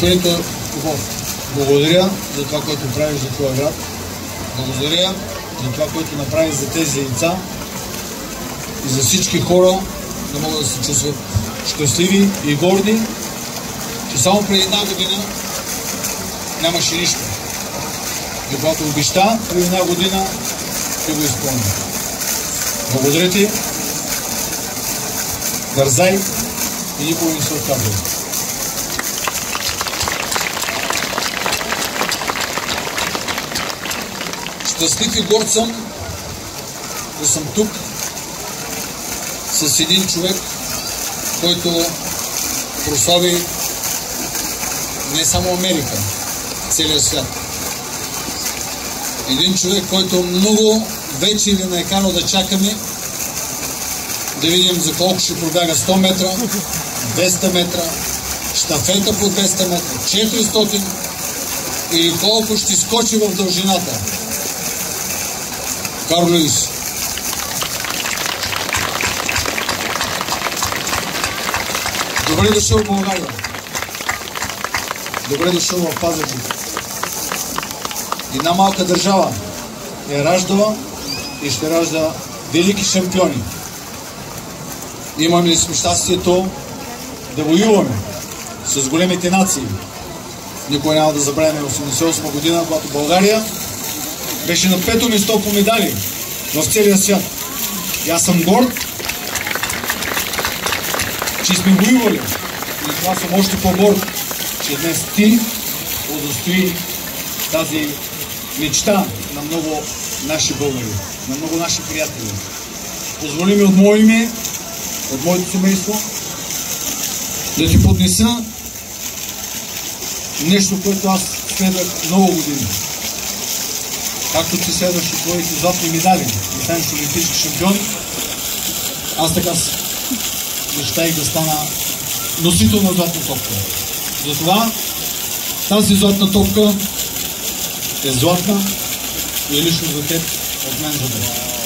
Господин Попов, благодаря за това, което правиш за твоя град. Благодаря за това, което направиш за тези лица и за всички хора да могат да се чувстват щастливи и горди, че само преди една година нямаше нищо. И когато обеща преди една година, ще го изпълня. Благодаря ти. Бързай и никога не се отказвай. Щастлив и горд съм да съм тук с един човек, който прослави не само Америка, целия свят. Един човек, който много вече ни е канал да чакаме да видим за колко ще пробяга 100 метра, 200 метра, щафета по 200 метра, 400 или колко ще скочи в дължината. Карл Луис. Добре дошъл в България. Добре дошъл в Пазарджик. Една малка държава е раждала и ще ражда велики шампиони. Имаме ли сме щастието да воюваме с големите нации? Никой няма да забравяме 1988 година, когато България беше на 5-то място по медали в целия свят. И аз съм горд, че сме воювали. И това съм още по-горд, че днес ти удостои тази мечта на много наши българи, на много наши приятели. Позволи ми от мое име, от моето семейство, да ти поднеса нещо, което аз следвах много години. Както ти следваш и твоите златни медали и станеш олимпийски шампион, аз така мечтаих да стана носител на златна топка. Затова тази златна топка е златна и е лично за теб от мен за теб.